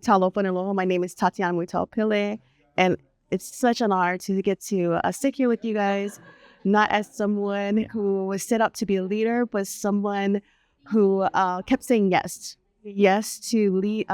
Talofa and aloha. My name is Tatianna Mulitauaopele, and it's such an honor to get to sit here with you guys, not as someone who was set up to be a leader, but someone who kept saying yes to lead,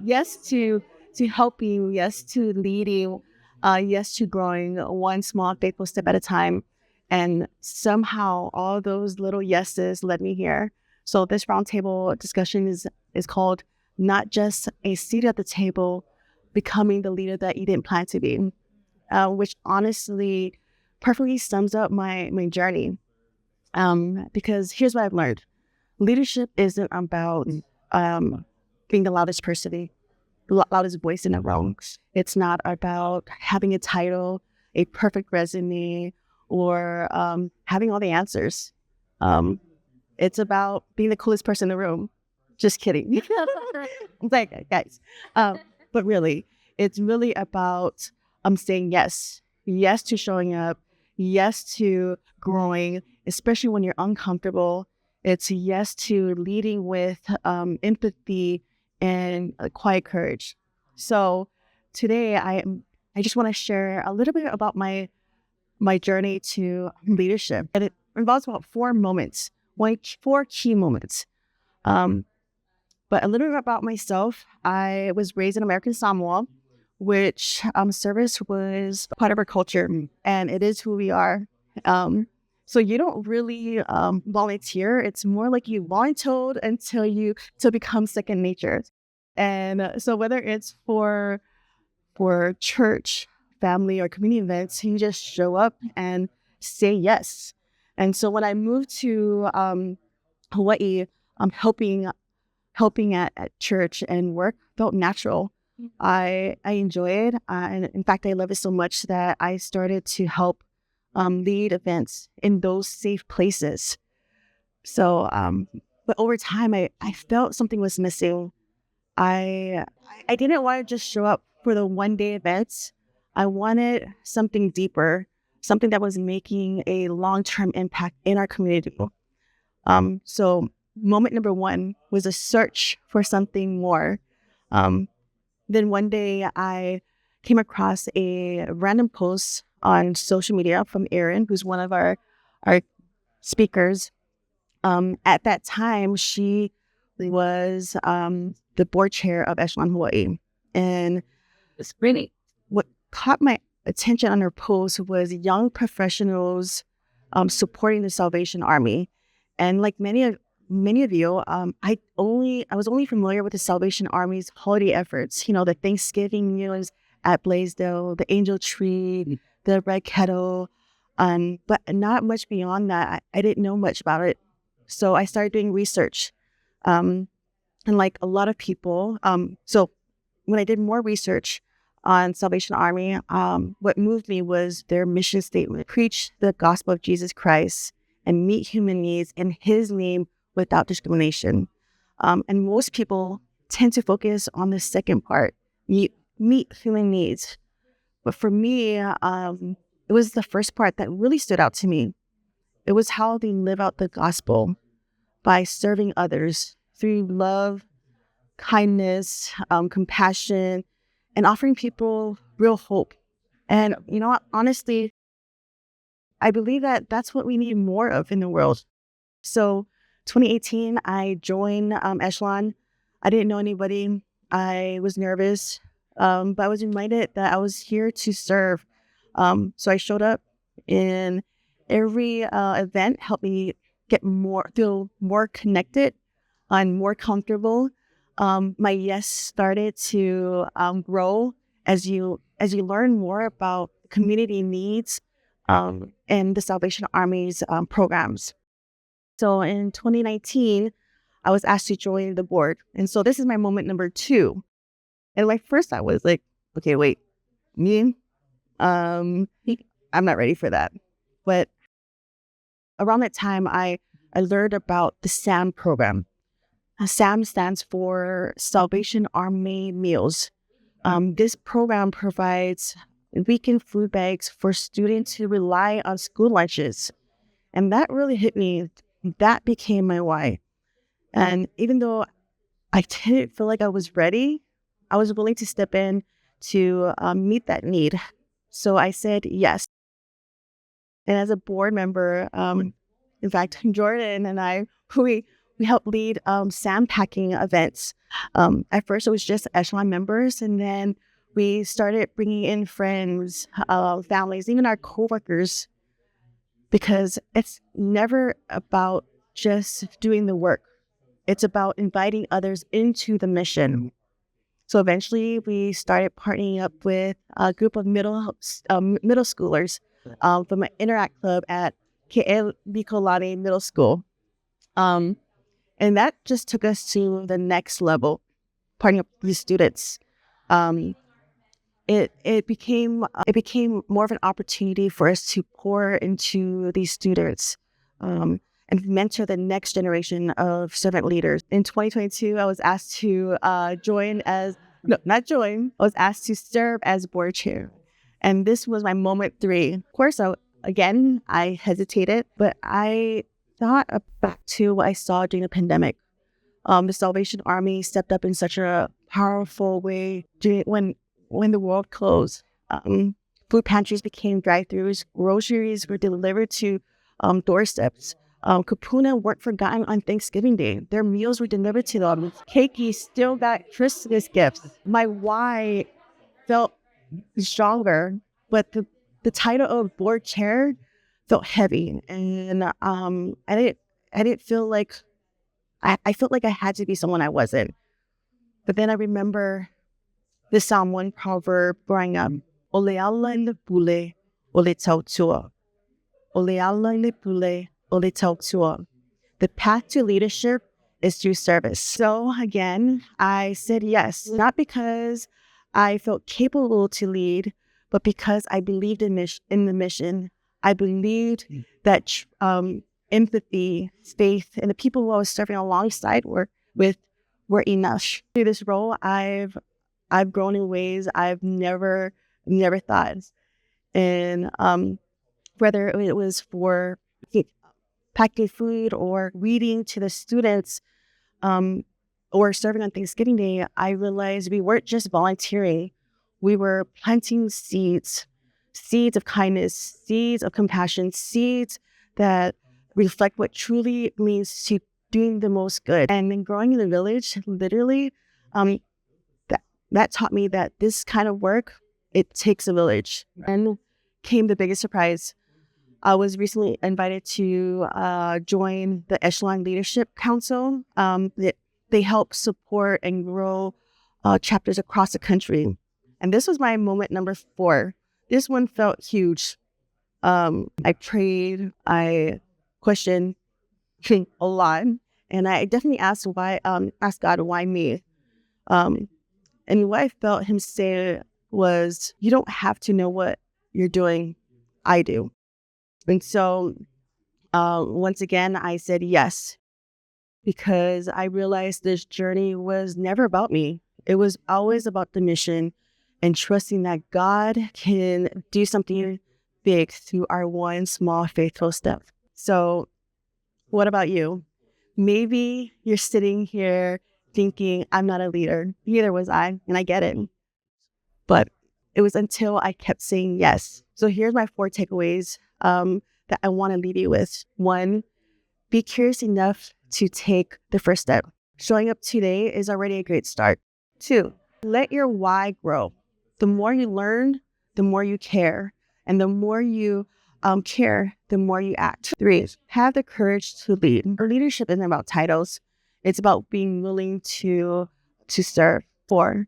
yes to helping, yes to leading, yes to growing one small faithful step at a time, and somehow all those little yeses led me here. So this roundtable discussion is called "Not Just a Seat at the Table, Becoming the Leader That You Didn't Plan to Be," which honestly perfectly sums up my journey. Because here's what I've learned: leadership isn't about being the loudest person, the loudest voice in the room. It's not about having a title, a perfect resume, or having all the answers. It's about being the coolest person in the room. Just kidding. It's like, guys. But really, it's really about saying yes to showing up, yes to growing, especially when you're uncomfortable. It's yes to leading with empathy and quiet courage. So today, I just want to share a little bit about my journey to leadership, and it involves about four key moments. But a little bit about myself. I was raised in American Samoa, which service was part of our culture, and it is who we are. So you don't really volunteer. It's more like you volunteered until become second nature. And so whether it's for church, family, or community events, you just show up and say yes. And so when I moved to Hawaii, helping at church and work felt natural. I enjoy it. And in fact, I love it so much that I started to help lead events in those safe places. So, but over time, I felt something was missing. I didn't want to just show up for the one-day events. I wanted something deeper, something that was making a long-term impact in our community. So moment number one was a search for something more. Then one day I came across a random post on social media from Erin, who's one of our speakers. At that time, she was the board chair of Echelon Hawaii. And it's really what caught my attention on her post was young professionals supporting the Salvation Army. And like many of you, I was only familiar with the Salvation Army's holiday efforts. You know, the Thanksgiving meals at Blaisdell, the Angel Tree, the Red Kettle, but not much beyond that. I didn't know much about it, so I started doing research. And like a lot of people, so when I did more research on Salvation Army, what moved me was their mission statement: preach the gospel of Jesus Christ and meet human needs in His name without discrimination. And most people tend to focus on the second part, meet human needs. But for me, it was the first part that really stood out to me. It was how they live out the gospel by serving others through love, kindness, compassion, and offering people real hope. And, you know, honestly, I believe that that's what we need more of in the world. So 2018, I joined Echelon. I didn't know anybody. I was nervous, but I was reminded that I was here to serve. So I showed up in every event, helped me feel more connected and more comfortable. My yes started to grow as you learn more about community needs and the Salvation Army's programs. So in 2019, I was asked to join the board. And so this is my moment number 2. And my first thought was like, okay, wait, me? I'm not ready for that. But around that time, I learned about the SAM program. SAM stands for Salvation Army Meals. This program provides weekend food bags for students who rely on school lunches. And that really hit me. That became my why. And even though I didn't feel like I was ready, I was willing to step in to meet that need. So I said yes. And as a board member, in fact, Jordan and I, we helped lead SAM packing events. At first, it was just Echelon members, and then we started bringing in friends, families, even our coworkers, because it's never about just doing the work. It's about inviting others into the mission. So eventually, we started partnering up with a group of middle schoolers from an Interact Club at Ke'e Bikolani Middle School. And that just took us to the next level, partnering up with students. Um, it became more of an opportunity for us to pour into these students and mentor the next generation of servant leaders. In 2022, I was asked to I was asked to serve as board chair. And this was my moment 3. Of course, I hesitated, but I thought back to what I saw during the pandemic. The Salvation Army stepped up in such a powerful way when the world closed. Food pantries became drive-thrus. Groceries were delivered to doorsteps. Kupuna weren't forgotten on Thanksgiving Day. Their meals were delivered to them. Keiki still got Christmas gifts. My why felt stronger, but the title of board chair felt heavy, and I didn't feel like I felt like I had to be someone I wasn't. But then I remember the Psalm 1 proverb growing up. Oleala le pule, ole tautua. Oleala le pule, ole tautua. The path to leadership is through service. So again, I said yes, not because I felt capable to lead, but because I believed in the mission. I believed that empathy, faith, and the people who I was serving alongside were enough. Through this role, I've grown in ways I've never thought. And whether it was for packing food or reading to the students or serving on Thanksgiving Day, I realized we weren't just volunteering. We were planting seeds of kindness, seeds of compassion, seeds that reflect what truly means to doing the most good. And then growing in the village, literally, that taught me that this kind of work, it takes a village. And came the biggest surprise. I was recently invited to join the Echelon Leadership Council. They help support and grow chapters across the country. And this was my moment number 4. This one felt huge. I prayed, I questioned a lot, and I definitely asked God, why me? And what I felt him say was, you don't have to know what you're doing. I do. And so once again, I said yes, because I realized this journey was never about me. It was always about the mission and trusting that God can do something big through our one small faithful step. So what about you? Maybe you're sitting here thinking, I'm not a leader. Neither was I, and I get it. But it was until I kept saying yes. So here's my 4 takeaways that I want to leave you with. 1, be curious enough to take the first step. Showing up today is already a great start. 2, let your why grow. The more you learn, the more you care. And the more you care, the more you act. 3, have the courage to lead. Our leadership isn't about titles. It's about being willing to serve. 4,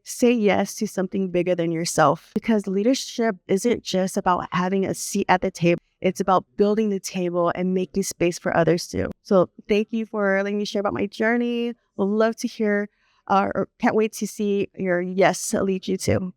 say yes to something bigger than yourself, because leadership isn't just about having a seat at the table. It's about building the table and making space for others too. So thank you for letting me share about my journey. Would love to hear or can't wait to see your yes lead you to.